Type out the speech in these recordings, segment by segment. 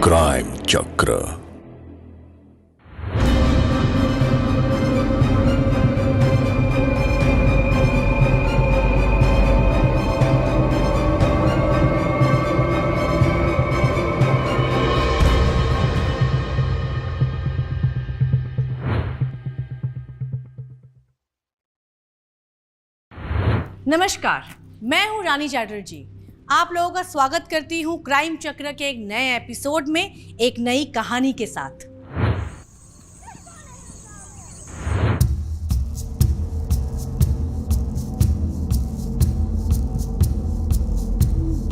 Crime चक्र। नमस्कार, मैं हूं रानी चैटर्जी। आप लोगों का स्वागत करती हूं क्राइम चक्र के एक नए एपिसोड में एक नई कहानी के साथ।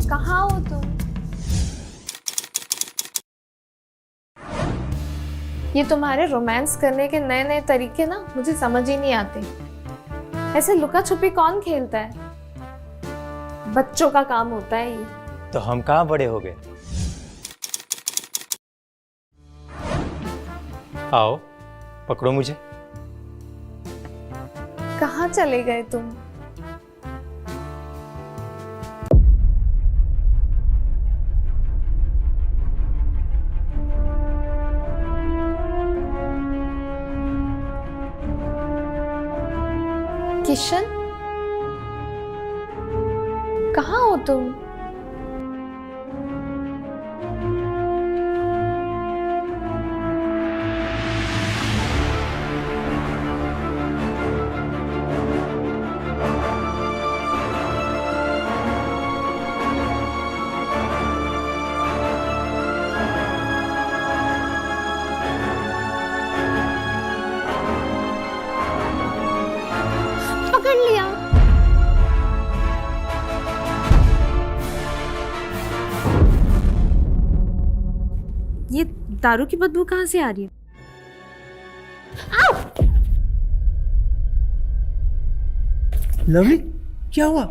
कहाँ हो तुम? ये तुम्हारे रोमांस करने के नए नए तरीके ना मुझे समझ ही नहीं आते। ऐसे लुका छुपी कौन खेलता है? बच्चों का काम होता है ये। तो हम कहाँ बड़े हो गए? आओ पकड़ो मुझे। कहाँ चले गए तुम? किशन, कहाँ हो तुम? पकड़ लिया। ये दारू की बदबू कहाँ से आ रही है? लवली, क्या हुआ?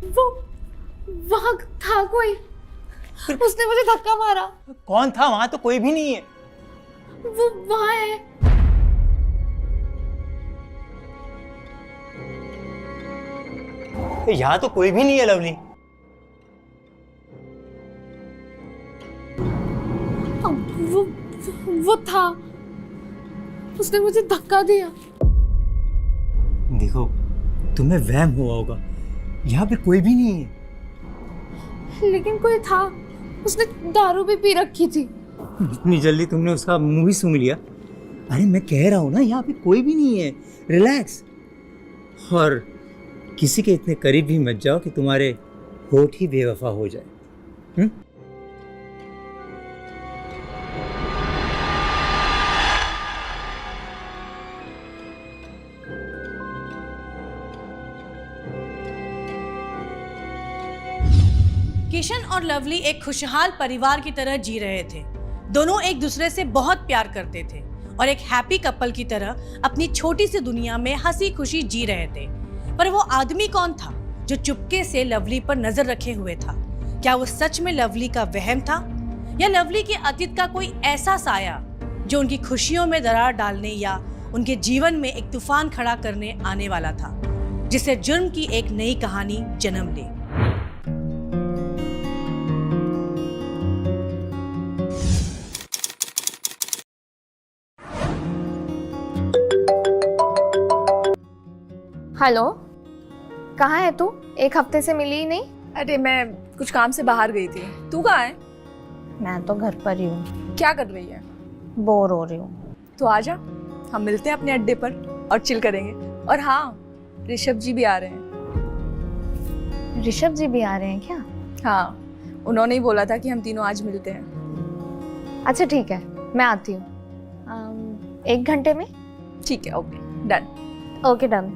वो वहां था कोई, उसने मुझे धक्का मारा। कौन था? वहां तो कोई भी नहीं है। वो वहां है। यहाँ तो कोई भी नहीं है लवली। वो था, उसने मुझे धक्का दिया। देखो, तुम्हें वहम हुआ होगा। यहाँ पे कोई भी नहीं है। लेकिन कोई था, उसने दारू भी पी रखी थी। इतनी जल्दी तुमने उसका मुंह ही सूंघ लिया? अरे मैं कह रहा हूँ ना, यहाँ पे कोई भी नहीं है। रिलैक्स। और किसी के इतने करीब भी मत जाओ कि तुम्हारे होठ ही बेवफा हो जाए। किशन और लवली एक खुशहाल परिवार की तरह जी रहे थे। दोनों एक दूसरे से बहुत प्यार करते थे और एक हैप्पी कपल की तरह अपनी छोटी सी दुनिया में हंसी खुशी जी रहे थे। पर वो आदमी कौन था जो चुपके से लवली पर नजर रखे हुए था? क्या वो सच में लवली का वहम था, या लवली के अतीत का कोई ऐसा साया जो उनकी खुशियों में दरार डालने या उनके जीवन में एक तूफान खड़ा करने आने वाला था, जिससे जुर्म की एक नई कहानी जन्म ली। हेलो, कहाँ है तू? एक हफ्ते से मिली ही नहीं। अरे मैं कुछ काम से बाहर गई थी। तू कहाँ है? मैं तो घर पर ही हूँ। क्या कर रही है? बोर हो रही हूँ। तो आजा, हम मिलते हैं अपने अड्डे पर और चिल करेंगे। और हाँ, ऋषभ जी भी आ रहे हैं। ऋषभ जी भी आ रहे हैं क्या? हाँ, उन्होंने ही बोला था कि हम तीनों आज मिलते हैं। अच्छा ठीक है, मैं आती हूँ 1 घंटे में। ठीक है, okay done. Okay done.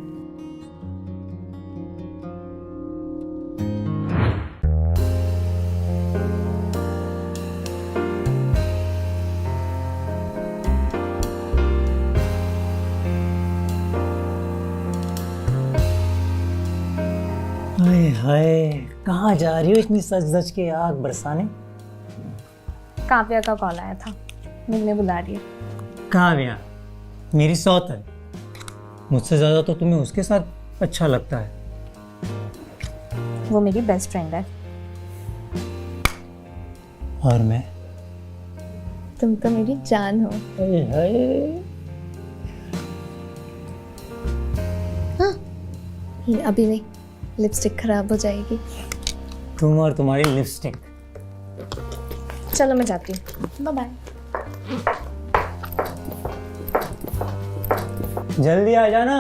Hi hi, कहाँ जा रही हो इतनी सच धज के आग बरसाने? काव्या का कॉल आया था, मिलने बुला रही है। काव्या मेरी सौत है, मुझसे ज़्यादा तो तुम्हें उसके साथ अच्छा लगता है। वो मेरी बेस्ट फ्रेंड है। और मैं? तुम तो मेरी जान हो। हाँ, अभी नहीं, लिपस्टिक खराब हो जाएगी। तुम और तुम्हारी लिपस्टिक। चलो मैं जाती हूँ, बाय बाय। जल्दी आ जाना।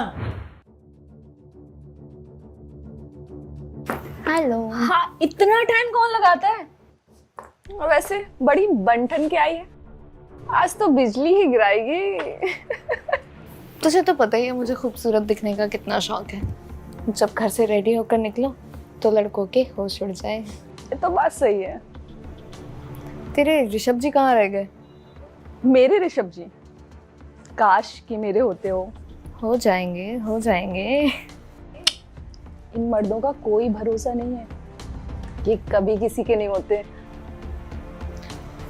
हेलो। हाँ, इतना टाइम कौन लगाता है? और वैसे बड़ी बनठन के आई है, आज तो बिजली ही गिराएगी। तुझे तो पता ही है मुझे खूबसूरत दिखने का कितना शौक है। जब घर से रेडी होकर निकलो तो लड़कों के होश उड़ जाए। ये तो बात सही है। तेरे ऋषभ जी कहाँ रह गए? मेरे ऋषभ जी? काश कि मेरे होते हो जाएंगे, हो जाएंगे। इन मर्दों का कोई भरोसा नहीं है, ये कभी किसी के नहीं होते।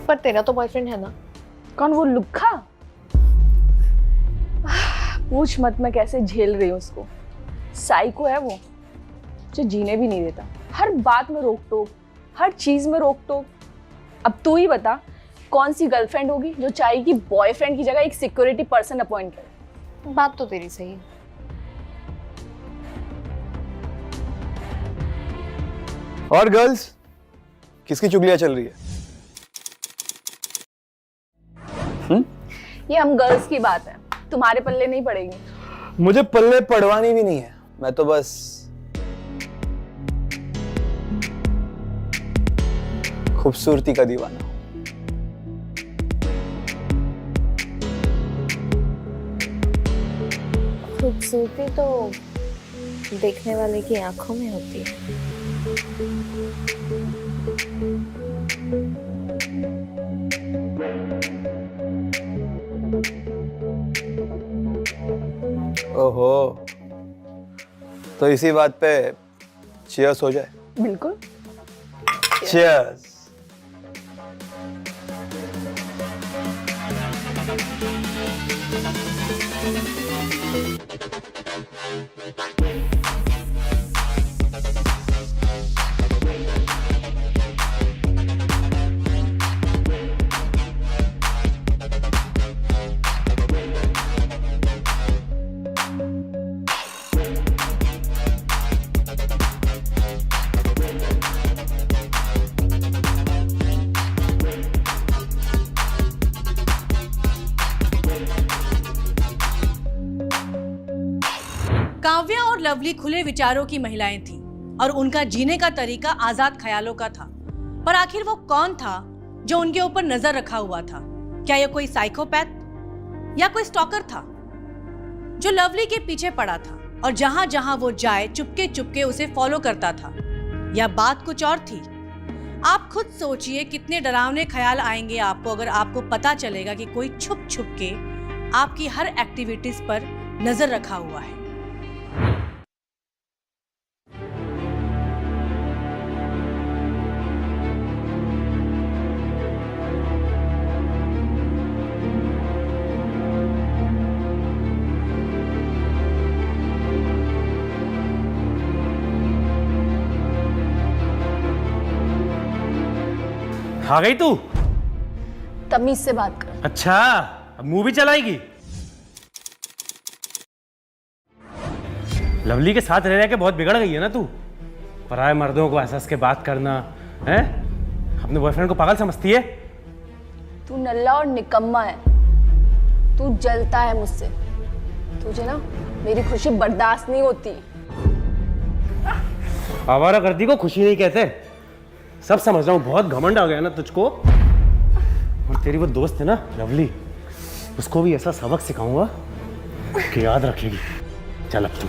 पर तेरा तो बॉयफ्रेंड है ना? कौन, वो लुक्खा? पूछ मत मैं कैसे झेल रही हूँ उसको। साइको है वो, जो जीने भी नहीं देता। हर बात में रोक टोक, हर चीज में रोक टोक। अब तू ही बता, कौन सी गर्लफ्रेंड होगी जो चाहेगी बॉयफ्रेंड की जगह एक सिक्योरिटी पर्सन अपॉइंट करे? बात तो तेरी सही है। और गर्ल्स, किसकी चुगलियां चल रही है? ये हम गर्ल्स की बात है, तुम्हारे पल्ले नहीं पड़ेगी। मुझे पल्ले पड़वानी भी नहीं है, मैं तो बस खूबसूरती का दीवाना हूं। खूबसूरती तो देखने वाले की आंखों में होती है। ओहो, तो इसी बात पे चीयर्स हो जाए। बिल्कुल। चीयर्स। काव्या और लवली खुले विचारों की महिलाएं थीं और उनका जीने का तरीका आजाद ख्यालों का था। पर आखिर वो कौन था जो उनके ऊपर नजर रखा हुआ था? क्या यह कोई साइकोपैथ या कोई स्टॉकर था जो लवली के पीछे पड़ा था और जहां जहां वो जाए चुपके चुपके उसे फॉलो करता था? या बात कुछ और थी? आप खुद सोचिए कितने डरावने ख्याल आएंगे आपको अगर आपको पता चलेगा कि कोई छुप छुप के आपकी हर एक्टिविटीज पर नजर रखा हुआ है। आ गई तू? तमीज से बात कर। अच्छा, अब मूवी चलाएगी? लवली के साथ रह रह के बहुत बिगड़ गई है ना तू। पराये मर्दों को हंस के बात करना है, अपने बॉयफ्रेंड को पागल समझती है। तू नल्ला और निकम्मा है, तू जलता है मुझसे। तुझे ना मेरी खुशी बर्दाश्त नहीं होती। आवारागर्दी को खुशी नहीं कहते, सब समझ रहा हूँ। बहुत घमंड आ गया ना तुझको। और तेरी वो दोस्त है ना लवली, उसको भी ऐसा सबक सिखाऊंगा कि याद रखेगी। चल अब तू।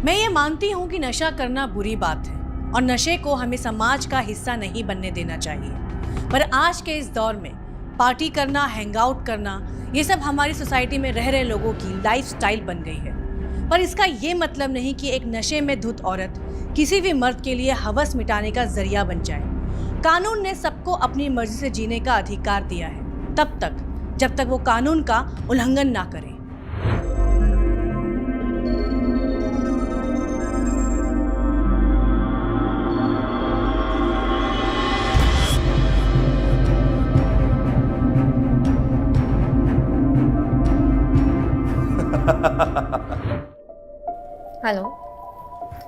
मैं ये मानती हूँ कि नशा करना बुरी बात है और नशे को हमें समाज का हिस्सा नहीं बनने देना चाहिए। पर आज के इस दौर में पार्टी करना, हैंग आउट करना, ये सब हमारी सोसाइटी में रह रहे लोगों की लाइफस्टाइल बन गई है। पर इसका ये मतलब नहीं कि एक नशे में धुत औरत किसी भी मर्द के लिए हवस मिटाने का जरिया बन जाए। कानून ने सबको अपनी मर्जी से जीने का अधिकार दिया है, तब तक जब तक वो कानून का उल्लंघन ना करे। हेलो,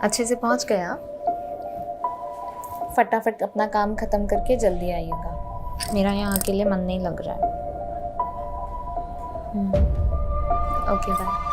अच्छे से पहुंच गए आप? फटाफट अपना काम खत्म करके जल्दी आइएगा, मेरा यहाँ अकेले मन नहीं लग रहा है। Okay bye.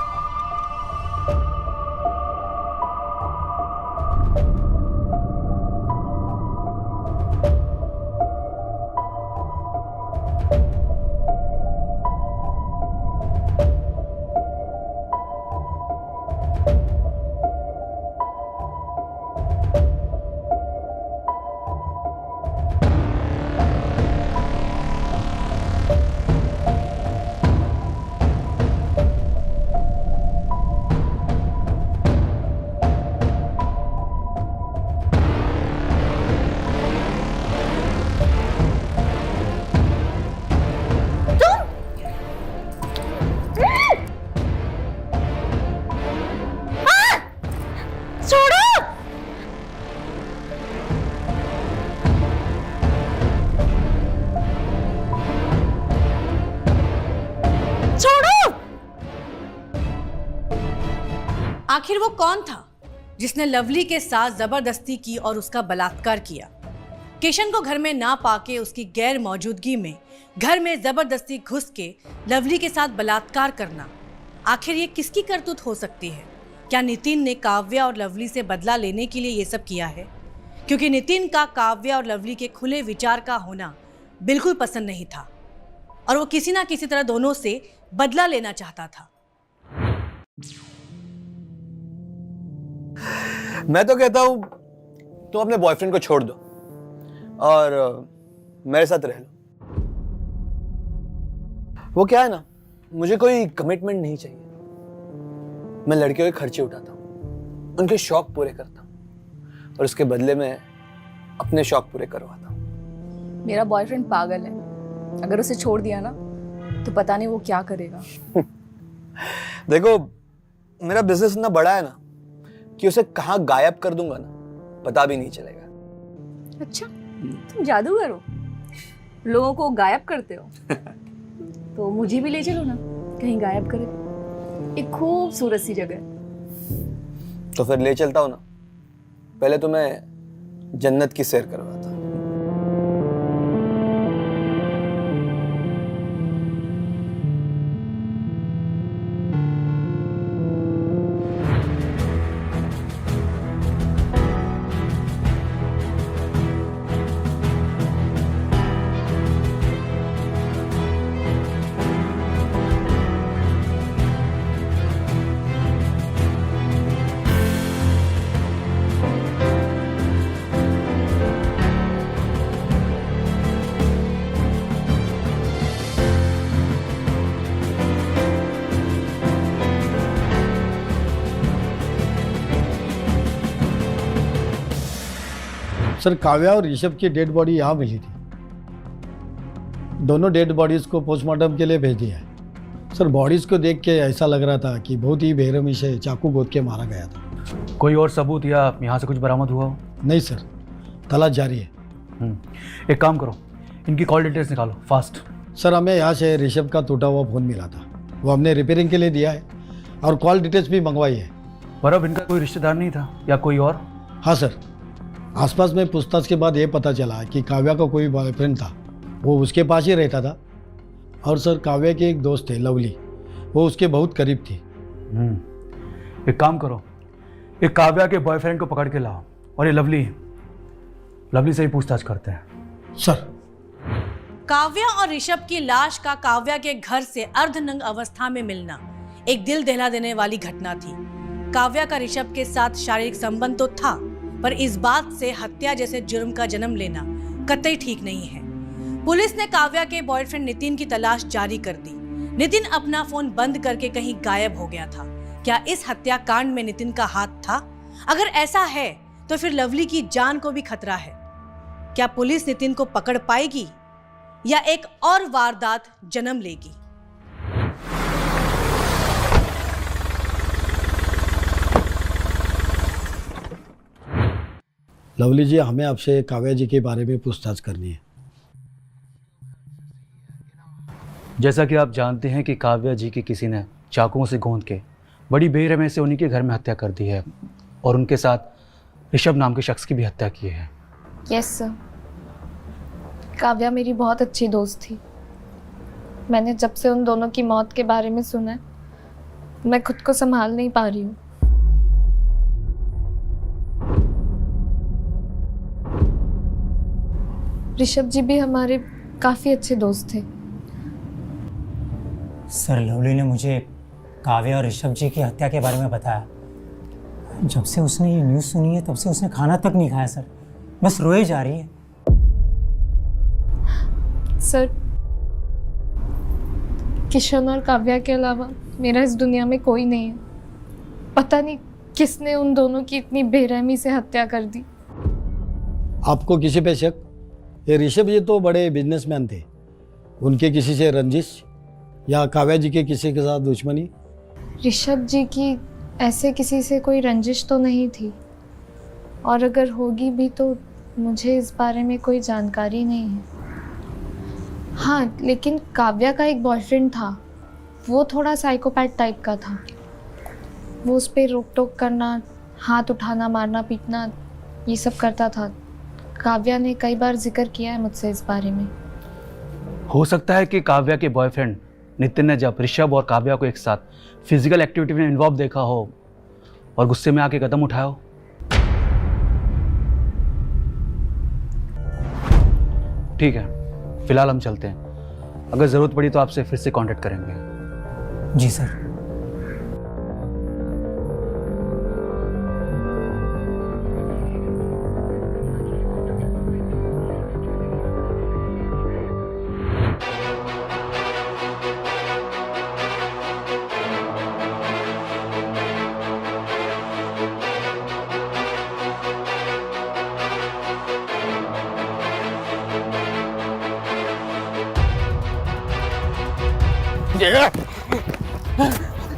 आखिर वो कौन था जिसने लवली के साथ जबरदस्ती की और उसका बलात्कार किया? किशन को घर में ना पाके उसकी गैर मौजूदगी में घर में जबरदस्ती घुस के लवली के साथ बलात्कार करना, आखिर ये किसकी करतूत हो सकती है? क्या नितिन ने काव्या और लवली से बदला लेने के लिए ये सब किया है? क्योंकि नितिन का काव्या और लवली के खुले विचार का होना बिल्कुल पसंद नहीं था और वो किसी ना किसी तरह दोनों से बदला लेना चाहता था। मैं तो कहता हूं तुम अपने बॉयफ्रेंड को छोड़ दो और मेरे साथ रह लो। वो क्या है ना, मुझे कोई कमिटमेंट नहीं चाहिए। मैं लड़कियों के खर्चे उठाता हूं, उनके शौक पूरे करता हूं और उसके बदले में अपने शौक पूरे करवाता हूं। मेरा बॉयफ्रेंड पागल है, अगर उसे छोड़ दिया ना तो पता नहीं वो क्या करेगा। देखो, मेरा बिजनेस इतना बड़ा है ना कि उसे कहाँ गायब कर दूंगा ना पता भी नहीं चलेगा। अच्छा, तुम जादूगर हो, लोगों को गायब करते हो। तो मुझे भी ले चलो ना, कहीं गायब करे, एक खूबसूरत सी जगह। तो फिर ले चलता हूं ना, पहले तुम्हें जन्नत की सैर करवाता हूं। सर, काव्या और ऋषभ की डेड बॉडी यहाँ मिली थी। दोनों डेड बॉडीज को पोस्टमार्टम के लिए भेज दिया है। सर, बॉडीज को देख के ऐसा लग रहा था कि बहुत ही बेरहमी से चाकू गोद के मारा गया था। कोई और सबूत या यहाँ से कुछ बरामद हुआ हो? नहीं सर, तलाश जारी है। एक काम करो, इनकी कॉल डिटेल्स निकालो फास्ट। सर, हमें यहाँ से ऋषभ का टूटा हुआ फ़ोन मिला था, वो हमने रिपेयरिंग के लिए दिया है और कॉल डिटेल्स भी मंगवाई है। पर अब इनका कोई रिश्तेदार नहीं था या कोई और? हाँ सर, आसपास में पूछताछ के बाद ये पता चला कि काव्या का कोई बॉयफ्रेंड था, वो उसके पास ही रहता था। और सर, काव्या के एक दोस्त थे लवली, वो उसके बहुत करीब थी। एक काम करो, एक काव्या के बॉयफ्रेंड को पकड़ के लाओ और ये लवली से ही पूछताछ करते हैं। सर, काव्या और ऋषभ की लाश का काव्या के घर से अर्धनग्न अवस्था में मिलना एक दिल दहला देने वाली घटना थी। काव्या का ऋषभ के साथ शारीरिक संबंध तो था, पर इस बात से हत्या जैसे जुर्म का जन्म लेना कतई ठीक नहीं है। पुलिस ने काव्या के बॉयफ्रेंड नितिन की तलाश जारी कर दी। नितिन अपना फोन बंद करके कहीं गायब हो गया था, क्या इस हत्याकांड में नितिन का हाथ था? अगर ऐसा है तो फिर लवली की जान को भी खतरा है। क्या पुलिस नितिन को पकड़ पाएगी या एक और वारदात जन्म लेगी? लवली जी, हमें आपसे काव्या जी के बारे में पूछताछ करनी है। जैसा कि आप जानते हैं कि काव्या जी की किसी ने चाकुओं से गोंद के बड़ी बेरहमी से उन्हीं के घर में हत्या कर दी है और उनके साथ ऋषभ नाम के शख्स की भी हत्या की है। यस सर, काव्या मेरी बहुत अच्छी दोस्त थी। मैंने जब से उन दोनों की मौत के बारे में सुना है, मैं खुद को संभाल नहीं पा रही हूँ। ऋषभ जी भी हमारे काफ़ी अच्छे दोस्त थे। सर, लवली ने मुझे काव्या और ऋषभ जी की हत्या के बारे में बताया। जब से उसने ये न्यूज़ सुनी है तब से उसने खाना तक नहीं खाया सर, बस रोए जा रही है। सर, किशन और काव्या के अलावा मेरा इस दुनिया में कोई नहीं है। पता नहीं किसने उन दोनों की इतनी बेरहमी से हत्या कर दी। आपको किसी पे शक? ये ऋषभ जी तो बड़े बिजनेसमैन थे, उनके किसी से रंजिश या काव्या जी के किसी के साथ दुश्मनी? ऋषभ जी की ऐसे किसी से कोई रंजिश तो नहीं थी, और अगर होगी भी तो मुझे इस बारे में कोई जानकारी नहीं है। हाँ, लेकिन काव्या का एक बॉयफ्रेंड था, वो थोड़ा साइकोपैथ टाइप का था। वो उस पर रोक टोक करना, हाथ उठाना, मारना पीटना, ये सब करता था। काव्या ने कई बार जिक्र किया है मुझसे इस बारे में। हो सकता है कि काव्या के बॉयफ्रेंड नितिन ने जब ऋषभ और काव्या को एक साथ फिजिकल एक्टिविटी में इन्वॉल्व देखा हो और गुस्से में आके कदम उठाया हो। ठीक है, फिलहाल हम चलते हैं। अगर जरूरत पड़ी तो आपसे फिर से कांटेक्ट करेंगे। जी सर।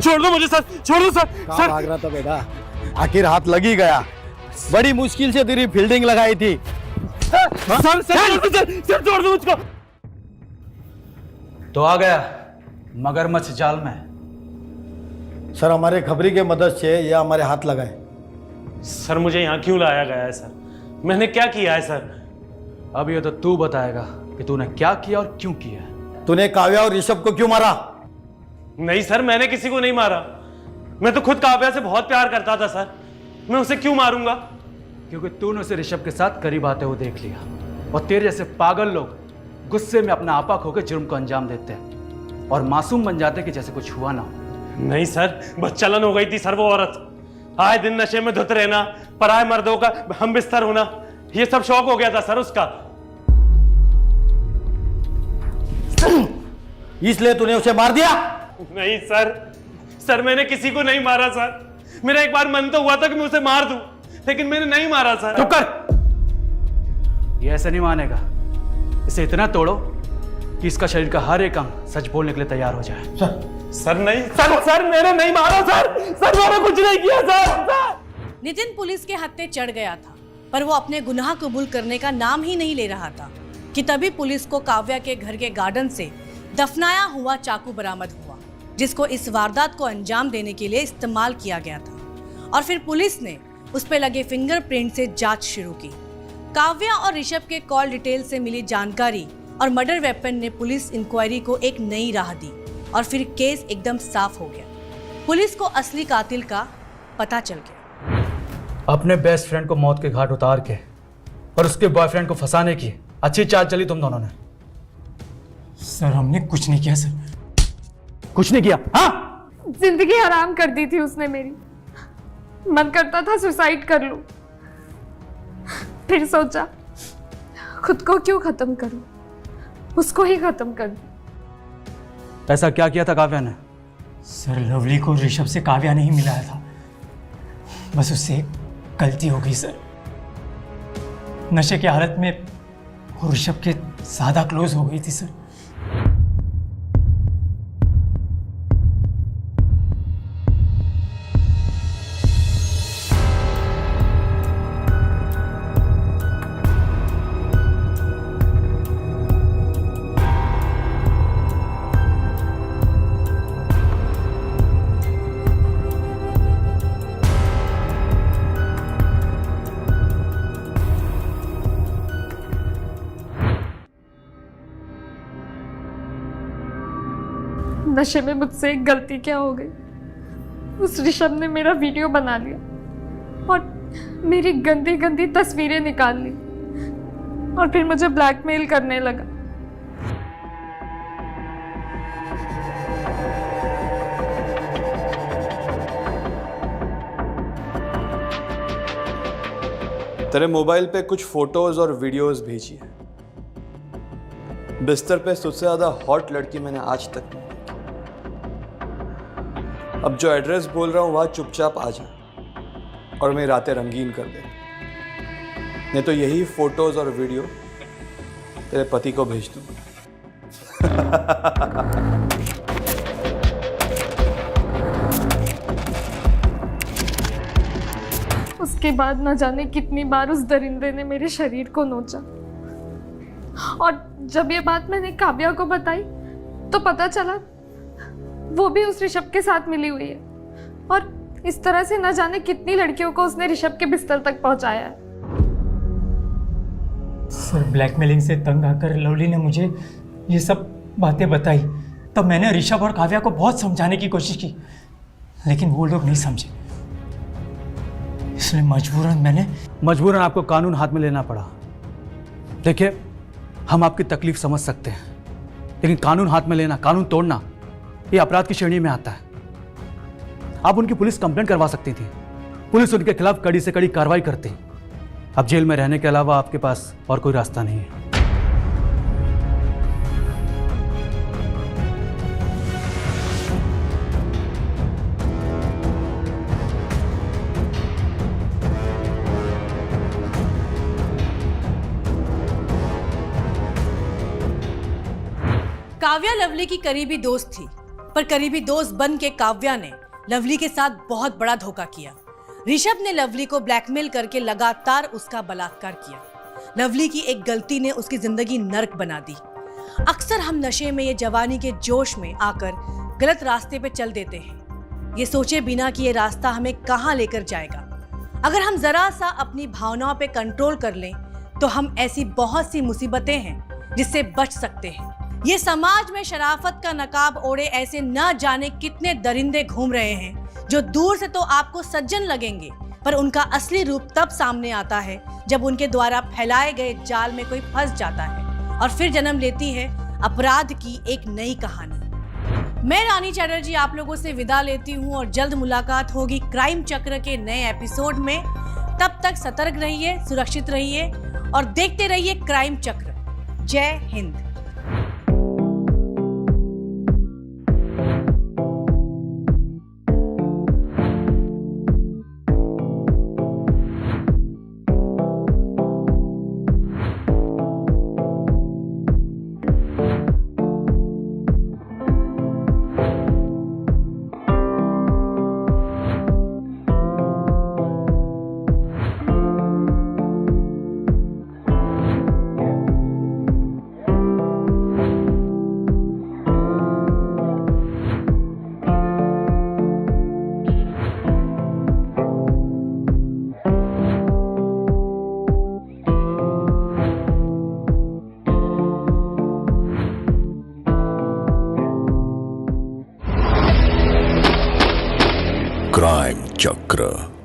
छोड़ दो मुझे सर, छोड़ दो सर। कहाँ भाग रहा था बेटा? आखिर हाथ लग ही गया। बड़ी मुश्किल से तेरी फील्डिंग लगाई थी। सर सर छोड़ दो मुझको। तो आ गया मगरमच्छ जाल में। सर, हमारे खबरी के मदद से ये हमारे हाथ लगाए। सर मुझे यहाँ क्यों लाया गया है सर? मैंने क्या किया है सर? अब ये तो तू बताएगा कि तूने क्या किया और क्यों किया। तूने काव्या और ऋषभ को क्यों मारा? नहीं सर, मैंने किसी को नहीं मारा। मैं तो खुद काव्या से बहुत प्यार करता था सर, मैं उसे क्यों मारूंगा? क्योंकि तूने उसे ऋषभ के साथ करीब आते हुए देख लिया और तेरे जैसे पागल लोग गुस्से में अपना आपा खो के जुर्म को अंजाम देते हैं और मासूम बन जाते कि जैसे कुछ हुआ ना हो। नहीं सर, बच्चलन हो गई थी सर वो औरत। आए दिन नशे में धुत रहना, पराए मर्दों का हम बिस्तर होना, ये सब शौक हो गया था सर उसका। इसलिए तूने उसे मार दिया? नहीं सर, मैंने किसी को नहीं मारा सर। मेरा एक बार मन तो हुआ था कि मैं उसे मार दूं, लेकिन मैंने नहीं मारा सर। चुप कर। ये ऐसे नहीं मानेगा। इसे इतना तोड़ो कि इसका शरीर का हर एक अंग सच बोलने के लिए तैयार हो जाए। सर नहीं, सर मैंने नहीं मारा सर मैंने कुछ नहीं किया सर। नितिन पुलिस के हत्थे चढ़ गया था, पर वो अपने गुनाह कबूल करने का नाम ही नहीं ले रहा था कि तभी पुलिस को काव्या के घर के गार्डन से दफनाया हुआ चाकू बरामद हुआ, जिसको इस वारदात को अंजाम देने के लिए इस्तेमाल किया गया था। और फिर पुलिस ने उस पर लगे फिंगरप्रिंट से जांच शुरू की। काव्या और ऋषभ के कॉल डिटेल से मिली जानकारी और मर्डर वेपन ने पुलिस इंक्वायरी को एक नई राह दी और फिर केस एकदम साफ हो गया। पुलिस को असली कातिल का पता चल गया। अपने बेस्ट फ्रेंड को मौत के घाट उतार के और उसके बॉयफ्रेंड को फंसाने की अच्छी चाल चली तुम दोनों ने। सर, हमने कुछ नहीं किया सर। कुछ नहीं किया? हाँ, जिंदगी हराम कर दी थी उसने मेरी। मन करता था सुसाइड कर लूं, फिर सोचा खुद को क्यों खत्म करूं, उसको ही खत्म कर दूं। ऐसा क्या किया था काव्या ने? सर लवली को ऋषभ से काव्या नहीं मिलाया था, बस उससे एक गलती हो गई सर। नशे की हालत में वो ऋषभ के ज़्यादा क्लोज हो गई थी सर। नशे में मुझसे एक गलती क्या हो गई, उस ऋषभ ने मेरा वीडियो बना लिया और मेरी गंदी गंदी तस्वीरें निकाल ली और फिर मुझे ब्लैकमेल करने लगा। तेरे मोबाइल पे कुछ फोटोज और वीडियोस भेजी है। बिस्तर पे तुझसे ज्यादा हॉट लड़की मैंने आज तक नहीं देखी। अब जो एड्रेस बोल रहा हूं वहां चुपचाप आ जा और मेरी रातें रंगीन कर दे, नहीं तो यही फोटोज और वीडियो तेरे पति को भेज दूंगा। उसके बाद न जाने कितनी बार उस दरिंदे ने मेरे शरीर को नोचा और जब ये बात मैंने काव्या को बताई तो पता चला वो भी उस ऋषभ के साथ मिली हुई है और इस तरह से न जाने कितनी लड़कियों को उसने ऋषभ के बिस्तर तक पहुंचाया है। सर ब्लैकमेलिंग से तंग आकर लवली ने मुझे ये सब बातें बताई, तब मैंने ऋषभ और काव्या को बहुत समझाने की कोशिश की, लेकिन वो लोग नहीं समझे, इसलिए मजबूरन आपको कानून हाथ में लेना पड़ा। देखिए, हम आपकी तकलीफ समझ सकते हैं, लेकिन कानून हाथ में लेना, कानून तोड़ना, ये अपराध की श्रेणी में आता है। आप उनकी पुलिस कंप्लेंट करवा सकती थी, पुलिस उनके खिलाफ कड़ी से कड़ी कार्रवाई करती। अब जेल में रहने के अलावा आपके पास और कोई रास्ता नहीं है। काव्या लवली की करीबी दोस्त थी, पर करीबी दोस्त बन के काव्या ने लवली के साथ बहुत बड़ा धोखा किया। ऋषभ ने लवली को ब्लैकमेल करके लगातार उसका बलात्कार किया। लवली की एक गलती ने उसकी जिंदगी नर्क बना दी। अक्सर हम नशे में, ये जवानी के जोश में आकर गलत रास्ते पे चल देते हैं, ये सोचे बिना कि ये रास्ता हमें कहाँ लेकर जाएगा। अगर हम जरा सा अपनी भावनाओं पे कंट्रोल कर लें तो हम ऐसी बहुत सी मुसीबतें हैं जिससे बच सकते हैं। ये समाज में शराफत का नकाब ओढ़े ऐसे न जाने कितने दरिंदे घूम रहे हैं जो दूर से तो आपको सज्जन लगेंगे, पर उनका असली रूप तब सामने आता है जब उनके द्वारा फैलाए गए जाल में कोई फंस जाता है और फिर जन्म लेती है अपराध की एक नई कहानी। मैं रानी चैटर्जी आप लोगों से विदा लेती हूँ और जल्द मुलाकात होगी क्राइम चक्र के नए एपिसोड में। तब तक सतर्क रहिए, सुरक्षित रहिए और देखते रहिए क्राइम चक्र। जय हिंद। क्राइम चक्र।